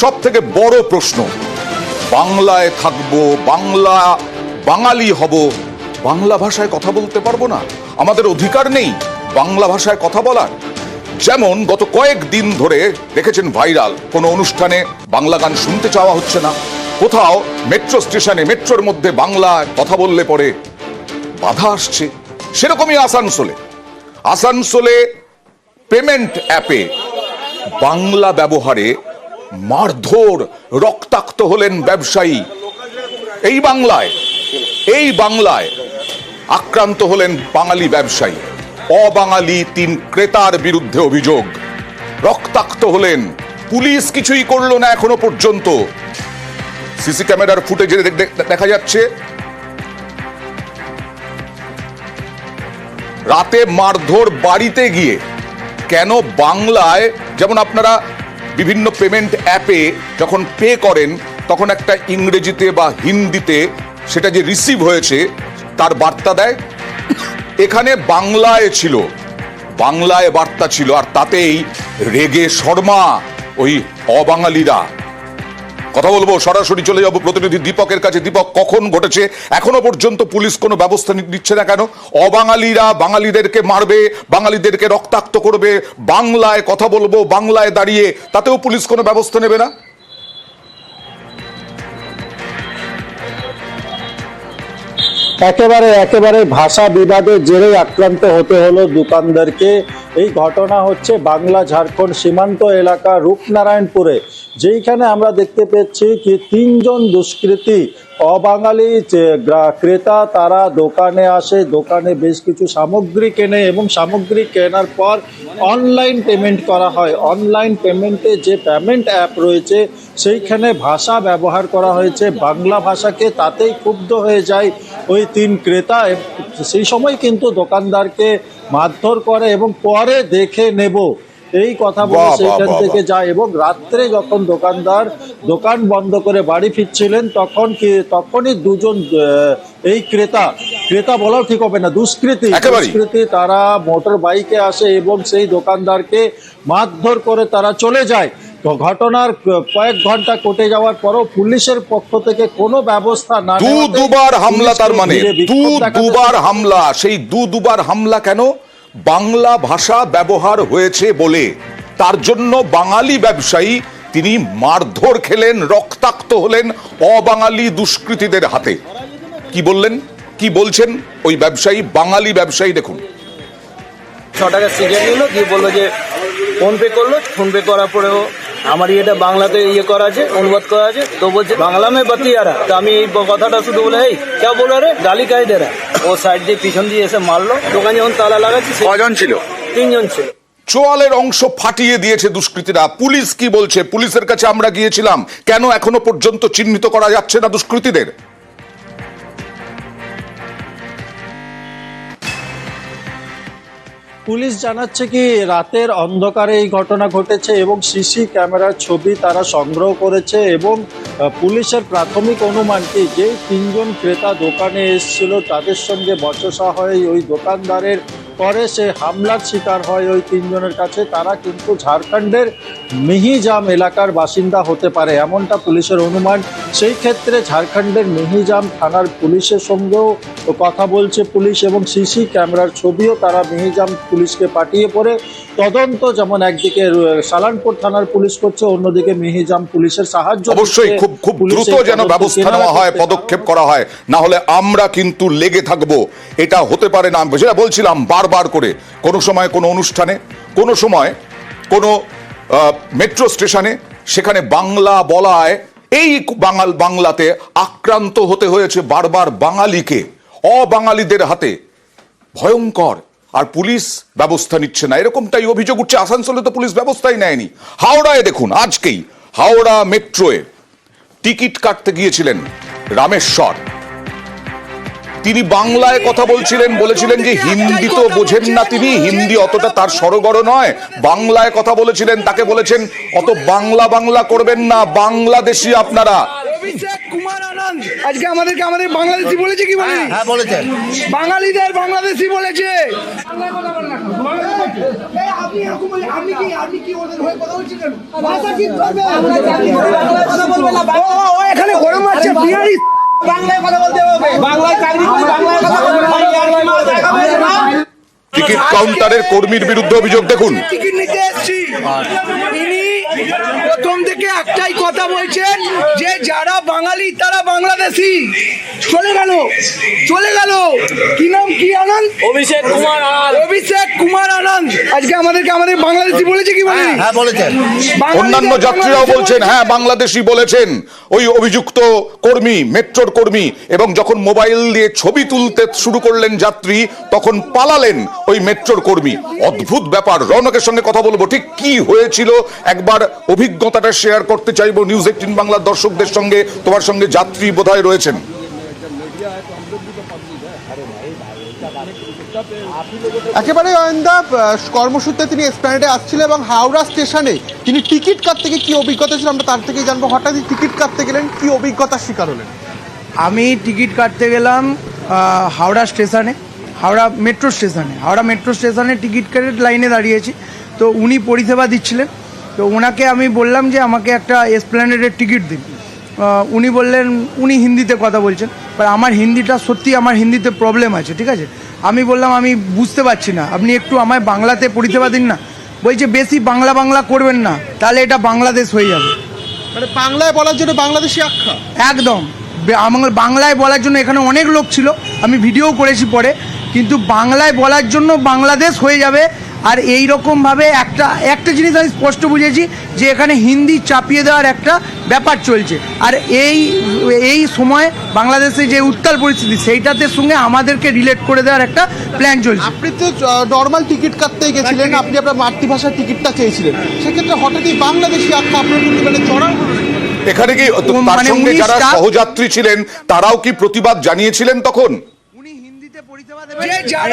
সব থেকে বড় প্রশ্ন, বাংলায় থাকবো, বাঙালি হব, বাংলা ভাষায় কথা বলতে পারবো না? আমাদের অধিকার নেই বাংলা ভাষায় কথা বলার? যেমন গত কয়েকদিন ধরে দেখেছেন ভাইরাল, কোনো অনুষ্ঠানে বাংলা গান শুনতে চাওয়া হচ্ছে না, কোথাও মেট্রো স্টেশনে মেট্রোর মধ্যে বাংলায় কথা বললে পরে বাধা আসছে। সেরকমই আসানসোলে পেমেন্ট অ্যাপে বাংলা ব্যবহারে মারধর, রক্তাক্ত হলেন ব্যবসায়ী। এই বাংলায় আক্রান্ত হলেন বাঙালি ব্যবসায়ী। অবাঙালি 3 ক্রেতার বিরুদ্ধে অভিযোগ, রক্তাক্ত হলেন। পুলিশ কিছুই করলো না এখনো পর্যন্ত। সিসি ক্যামেরার ফুটেজে দেখা যাচ্ছে রাতে মারধর বাড়িতে গিয়ে। কেন বাংলায়, যেমন আপনারা বিভিন্ন পেমেন্ট অ্যাপে যখন পে করেন তখন একটা ইংরেজিতে বা হিন্দিতে সেটা যে রিসিভ হয়েছে তার বার্তা দেয়, এখানে বাংলায় বার্তা ছিল, আর তাতেই রেগে শর্মা ওই অবাঙালিরা। কথা বলবো, সরাসরি চলে যাবো প্রতিনিধি দীপকের কাছে। দীপক, কখন ঘটেছে? এখনো পর্যন্ত পুলিশ কোনো ব্যবস্থা নিচ্ছে না কেন? অবাঙালিরা বাঙালিদেরকে মারবে, বাঙালিদেরকে রক্তাক্ত করবে, বাংলায় কথা বলবো, বাংলায় দাঁড়িয়ে, তাতেও পুলিশ কোনো ব্যবস্থা নেবে না? একেবারে ভাষা বিবাদের জেরে আক্রান্ত হতে হলো দোকানদারকে। এই ঘটনা হচ্ছে বাংলা ঝাড়খণ্ড সীমান্ত এলাকা রূপনারায়ণপুরে, যেইখানে আমরা দেখতে পেয়েছি কি 3 জন দুষ্কৃতী অবাঙালি ক্রেতা তারা দোকানে আসে, দোকানে বেশ কিছু সামগ্রী কেনে এবং সামগ্রী কেনার পর অনলাইন পেমেন্ট করা হয়। অনলাইন পেমেন্টে যে পেমেন্ট অ্যাপ রয়েছে সেইখানে ভাষা ব্যবহার করা হয়েছে বাংলা ভাষাকে, তাতেই ক্ষুব্ধ হয়ে যায় ওই 3 ক্রেতা। সেই সময় কিন্তু দোকানদারকে মারধর করে এবং পরে দেখে নেব এই কথা বলে সেখান থেকে যায়। এবং রাত্রে যখন দোকানদার দোকান বন্ধ করে বাড়ি ফিরছিলেন তখনই 2 জন এই ক্রেতা বলাও ঠিক হবে না, দুষ্কৃতী তারা মোটর বাইকে আসে এবং সেই দোকানদারকে মারধর করে তারা চলে যায়। তো ঘটনার কয়েক ঘন্টা কেটে যাওয়ার পরও পুলিশের পক্ষ থেকে কোনো ব্যবস্থা না, দুবার হামলা। তার মানে দুবার হামলা। সেই দুবার হামলা কেন? বাংলা ভাষা ব্যবহার হয়েছে বলে। তার জন্য বাঙালি ব্যবসায়ী তিনি মারধর খেলেন, রক্তাক্ত হলেন অবাঙালি দুষ্কৃতীদের হাতে। কি বলছেন ওই ব্যবসায়ী, বাঙালি ব্যবসায়ী? দেখুন। 6 টাকা সিগারেট নিল, দিয়ে বললো যে ফোনপে করলো। ফোনপে করার পরেও আমার এটা বাংলাতে করা আছে, অনুবাদ করা আছে। তো বলছে বাংলা মে বাতিয়ারা। তো আমি এই কথাটা শুধু বলে, এই কে বলো রে, গালি কাই দে রা। ও সাইড দিয়ে পিছন দিয়ে এসে মারলো। দোকান যখন তালা লাগাচ্ছি, কজন ছিল? 3 জন ছিল। চোয়ালের অংশ ফাটিয়ে দিয়েছে দুষ্কৃতীরা। পুলিশ কি বলছে? পুলিশের কাছে আমরা গিয়েছিলাম, কেন এখনো পর্যন্ত চিহ্নিত করা যাচ্ছে না দুষ্কৃতীদের? পুলিশ জানাচ্ছে কি রাতের অন্ধকারে এই ঘটনা ঘটেছে এবং সিসি ক্যামেরার ছবি তারা সংগ্রহ করেছে। এবং পুলিশের প্রাথমিক অনুমান কি যে 3 জন ক্রেতা দোকানে এসেছিল তাদের সঙ্গে বচসা হয় ওই দোকানদারের, পরে সে হামলার শিকার হয় ওই 3 জনের কাছে। তারা কিন্তু ঝাড়খণ্ডের মিহিজাম এলাকার বাসিন্দা হতে পারে, এমনটা পুলিশের অনুমান। সেই ক্ষেত্রে ঝাড়খণ্ডের মিহিজাম থানার পুলিশের সঙ্গেও কথা বলছে পুলিশ এবং সিসি ক্যামেরার ছবিও তারা মিহিজাম পুলিশকে পাঠিয়ে পড়ে তদন্ত, যেমন একদিকে সালানপুর থানার পুলিশ করছে, অন্যদিকে মিহিজাম পুলিশের সাহায্য। অবশ্যই খুব দ্রুত যেন ব্যবস্থা নেওয়া হয়, পদক্ষেপ করা হয়, না হলে আমরা কিন্তু লেগে থাকবো। এটা হতে পারে না। যেটা বলছিলাম বারবার করে, কোনো সময় কোনো অনুষ্ঠানে, কোনো সময় কোনো মেট্রো স্টেশনে, সেখানে বাংলা বলায় এই বাংলাতে আক্রান্ত হতে হয়েছে বারবার বাঙালিকে, অবাঙালিদের হাতে। ভয়ঙ্কর। আর পুলিশ ব্যবস্থা নিচ্ছে না, এরকমটাই অভিযোগ উঠছে। আসানসোলে তো পুলিশ ব্যবস্থাই নেয়নি। হাওড়ায় দেখুন, আজকেই হাওড়া মেট্রোয়ে টিকিট কাটতে গিয়েছিলেন রামেশ্বর। তিনি বাংলায় কথা বলেছিলেন যে হিন্দি তো বোঝেন না তিনি, হিন্দি অতটা তার সরগর নয়, বাংলায় কথা বলেছিলেন। তাকে বলেছেন অত বাংলা করবেন না, বাংলাদেশি আপনারা। অভিষেক কুমার আনন্দ আনন্দ আজকে আমাদেরকে আমাদের বাংলাদেশি বলেছে কি বলেনি? হ্যাঁ বলেছেন। বাঙালিদের বাংলাদেশি বলেছে। ও এখানে গরম আছে বিহারি বাংলায় কথা বলতে হবে, বাংলায় চাকরি করে বাংলায় কথা বলতে হবে। টিকিট কাউন্টারের কর্মীর বিরুদ্ধে অভিযোগ দেখুন। টিকিট নিতে এসেছি, তিনি প্রথম থেকে একটাই কথা বলছেন যে যারা বাঙালি তারা বাংলাদেশি। চলে গেল কি নাম কি আনন্দ? অভিষেক কুমার অভিষেক কুমার আনন্দ আজকে আমাদেরকে আমাদের বাংলাদেশি বলেছে কি বলেনি? হ্যাঁ বলেছেন। অন্যান্য যাত্রীরাও বলছেন হ্যাঁ বাংলাদেশি বলেছেন ওই অভিযুক্ত কর্মী, মেট্রোর কর্মী। এবং যখন মোবাইল দিয়ে ছবি তুলতে শুরু করলেন যাত্রী, তখন পালালেন ওই মেট্রোর কর্মী। অদ্ভুত ব্যাপার। রৌনকের সঙ্গে কথা বলবো, ঠিক কি হয়েছিল একবার অভিজ্ঞতাটা শেয়ার করতে চাইবো নিউজ 18 বাংলার দর্শকদের সঙ্গে। তোমার সঙ্গে যাত্রী বোধহয় রয়েছেন। একেবারে অয়ন্দা কর্মসূত্রে তিনি এসপ্ল্যানেডে আসছিলেন এবং হাওড়া স্টেশনে তিনি টিকিট কাটতে গিয়ে কি অভিজ্ঞতা ছিল আমরা তার থেকেই জানবো। হঠাৎই টিকিট কাটতে গেলেন, কি অভিজ্ঞতার শিকার হলেন? আমি টিকিট কাটতে গেলাম হাওড়া স্টেশনে, হাওড়া মেট্রো স্টেশনে টিকিট কেটে লাইনে দাঁড়িয়েছি। তো উনি পরিষেবা দিচ্ছিলেন, তো ওনাকে আমি বললাম যে আমাকে একটা এসপ্ল্যানেডের টিকিট দিন। উনি বললেন, উনি হিন্দিতে কথা বলছেন, বাট আমার হিন্দিটা সত্যি, আমার হিন্দিতে প্রবলেম আছে, ঠিক আছে। আমি বললাম আমি বুঝতে পারছি না, আপনি একটু আমায় বাংলাতে পরিষেবা দিন না। বলছে বেশি বাংলা করবেন না, তাহলে এটা বাংলাদেশ হয়ে যাবে। মানে বাংলায় বলার জন্য বাংলাদেশি আখ্যা। একদম আমার বাংলায় বলার জন্য এখানে অনেক লোক ছিল, আমি ভিডিও করেছি পরে, কিন্তু বাংলায় বলার জন্য বাংলাদেশ হয়ে যাবে। আর এই রকমভাবে একটা জিনিস আমি স্পষ্ট বুঝেছি যে এখানে হিন্দি চাপিয়ে দেওয়ার একটা ব্যাপার চলছে। আর এই সময় বাংলাদেশে যে উত্তাল পরিস্থিতি, সেইটাতে সঙ্গে আমাদেরকে রিলেট করে দেওয়ার একটা প্ল্যান চলছে। আপনি তো নর্মাল টিকিট কাটতেই গেছিলেন, আপনি আপনার মাতৃভাষার টিকিটটা চেয়েছিলেন, সেক্ষেত্রে হঠাৎই বাংলাদেশি আখ্যা আপনার প্রতি মানে চড়া। এখানে কি তার মানে সঙ্গে উনি যারা staff- সহযাত্রী ছিলেন তারাও কি প্রতিবাদ জানিয়েছিলেন তখন? উনি হিন্দিতে পরিষেবা দেবেন,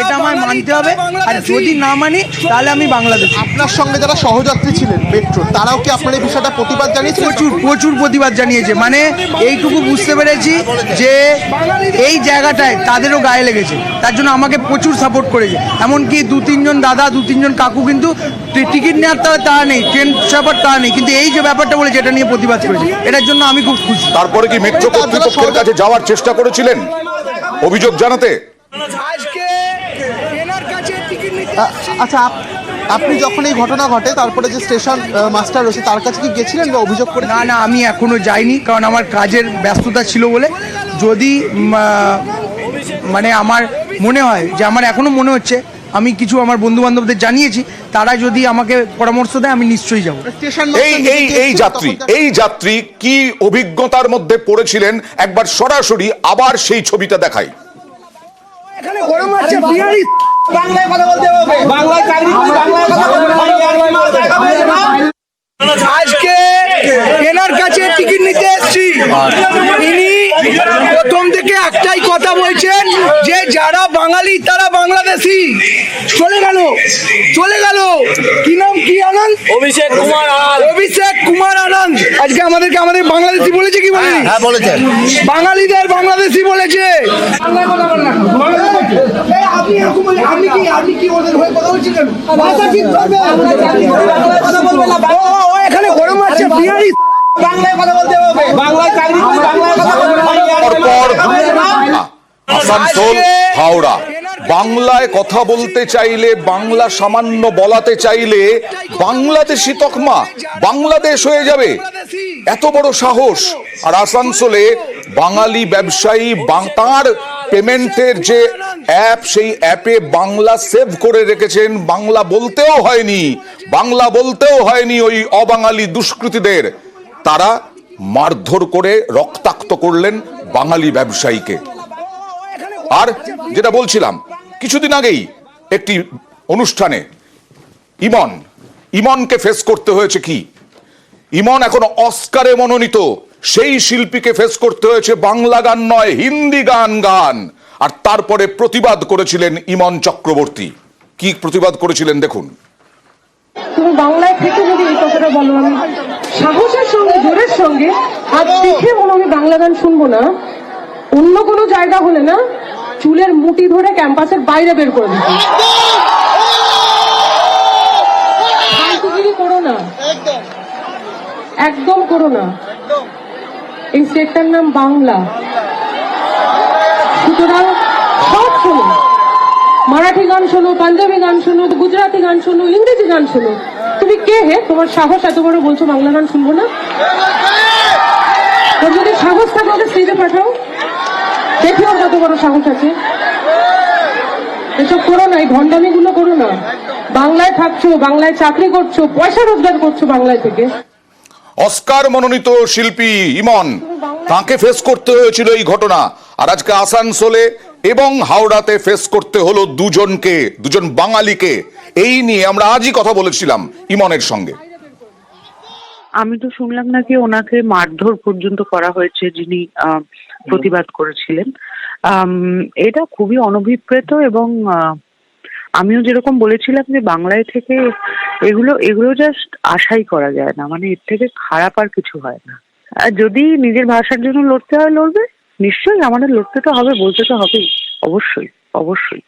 এটা আমায় মানতে হবে। আর যদি না মানি তাহলে আমি বাংলাদেশ। আপনার সঙ্গে যারা সহযাত্রী ছিলেন মেট্রো, তারাও কি আপনার এই বিষয়টা প্রতিবাদ জানিয়েছিলেন? প্রচুর প্রতিবাদ জানিয়েছে। মানে এইটুকু বুঝতে পেরেছি যে এই জায়গাটায় তাদেরও গায়ে লেগেছে, তার জন্য আমাকে প্রচুর সাপোর্ট করেছে। এমনকি 2-3 দাদা 2-3 কাকু কিন্তু টিকিট নেওয়ার তা নেই, ট্রেন সাপোর্ট তা নেই, কিন্তু এই যে ব্যাপারটা বলেছে এটা নিয়ে প্রতিবাদ করেছে, এটার জন্য আমি খুব খুশি। তারপরে কি মেট্রো কর্তৃপক্ষের কাছে যাওয়ার চেষ্টা করেছিলেন অভিযোগ জানাতে? আচ্ছা, আপনি যখন এই ঘটনা ঘটে তারপরে যে স্টেশন মাস্টার রয়েছে তার কাছে কি গেছিলেন বা অভিযোগ করে? না আমি এখনো যাইনি, কারণ আমার কাজের ব্যস্ততা ছিল বলে। যদি মানে আমার মনে হয় যে, আমার এখনো মনে হচ্ছে, আমি কিছু আমার বন্ধু বান্ধবদের জানিয়েছি, তারা যদি আমাকে পরামর্শ দেয় আমি নিশ্চয়ই যাবো। এই যাত্রী কি অভিজ্ঞতার মধ্যে পড়েছিলেন একবার সরাসরি আবার সেই ছবিটা দেখাই। এখানে গরম আছে বিহারি বাংলায় কথা বলতে হবে, বাংলায় চাকরি করে বাংলায় কথা বলতে হবে। আজকে এনার কাছে টিকিট নিতে এসেছি, তিনি প্রথম থেকে একটাই কথা বলছেন যে যারা বাঙালি তারা বাংলাদেশি। চলে গেল কি নাম কি আনন্দ? অভিষেক কুমার আনন্দ আজকে আমাদেরকে আমাদের বাংলাদেশি বলেছে কি বলেনি? হ্যাঁ বলেছেন। বাঙালিদের বাংলাদেশি বলেছে। আপনি কি ওদের হয়ে কথা বলছেন কেন? ভাষা ঠিক করবে, ও এখানে গরম আছে বিহারি বাংলায় কথা বলতে হবে, বাংলায় চাকরি করে বাংলায় কথা বলতে পরপর হবে। আসানসোল হাওড়া বাংলায় কথা বলতে চাইলে, বাংলা সামান্য বলাতে চাইলে বাংলাদেশি তকমা, বাংলাদেশ হয়ে যাবে, এত বড় সাহস। আর আসানসোলে বাঙালি ব্যবসায়ী তার পেমেন্টের যে অ্যাপ, সেই অ্যাপে বাংলা সেভ করে রেখেছেন। বাংলা বলতেও হয়নি ওই অবাঙালি দুষ্কৃতীদের। তারা মারধর করে রক্তাক্ত করলেন বাঙালি ব্যবসায়ীকে। আর যেটা বলছিলাম, কিছুদিন আগেই একটি অনুষ্ঠানে ইমনকে ফেস করতে হয়েছে। কি ইমন এখন অস্কারে মনোনীত, সেই শিল্পীকে ফেস করতে হয়েছে বাংলা গান নয়, হিন্দি গান। আর তারপরে প্রতিবাদ করেছিলেন ইমন চক্রবর্তী। কি প্রতিবাদ করেছিলেন দেখুন। তুমি বাংলায় থেকে যদি এই কথাটা বলো, আমি সাহসের সঙ্গে জোরের সঙ্গে আজ দেখে বলো আমি বাংলা গান শুনবো না, অন্য কোনো জায়গা হলে না চুলের মুঠি ধরে ক্যাম্পাসের বাইরে বের করে দিত। ফালতুগিরি করো না, একদম করো না। এই স্টেটটার নাম বাংলা, সুতরাং সব শোনো, মারাঠি গান শোনো, পাঞ্জাবি গান শোনো, গুজরাটি গান শোনো, ইংরেজি গান শোনো। তুমি কে হে, তোমার সাহস এত বড় বলছো বাংলা গান শুনবো না? তোর যদি সাহস থাকে ওদের স্টেজে পাঠাও, দেখি ওর কত বড় সাহস আছে। এসব করো না, এই ভণ্ডামি গুলো করো না। বাংলায় থাকছো, বাংলায় চাকরি করছো, পয়সা রোজগার করছো বাংলায় থেকে। অস্কার মনোনীত শিল্পী ইমন, তাকে ফেস করতে হয়েছিল এই ঘটনা, আর আজকে আসানসোলে এবং হাওড়াতে ফেস করতে হলো দুজন বাঙালিকে। এই নিয়ে আমরা আজই কথা বলেছিলাম ইমনের সঙ্গে। আমি তো শুনলাম নাকি ওনাকে মারধর পর্যন্ত করা হয়েছে, যিনি প্রতিবাদ করেছিলেন। এটা খুবই অনভিপ্রেত, এবং আমিও যেরকম বলেছিলাম যে বাংলায় থেকে এগুলো জাস্ট আশাই করা যায় না, মানে এর থেকে খারাপ আর কিছু হয় না। আর যদি নিজের ভাষার জন্য লড়তে হয় লড়বে, নিশ্চয়ই আমাদের লড়তে তো হবে, বলতে তো হবেই, অবশ্যই অবশ্যই।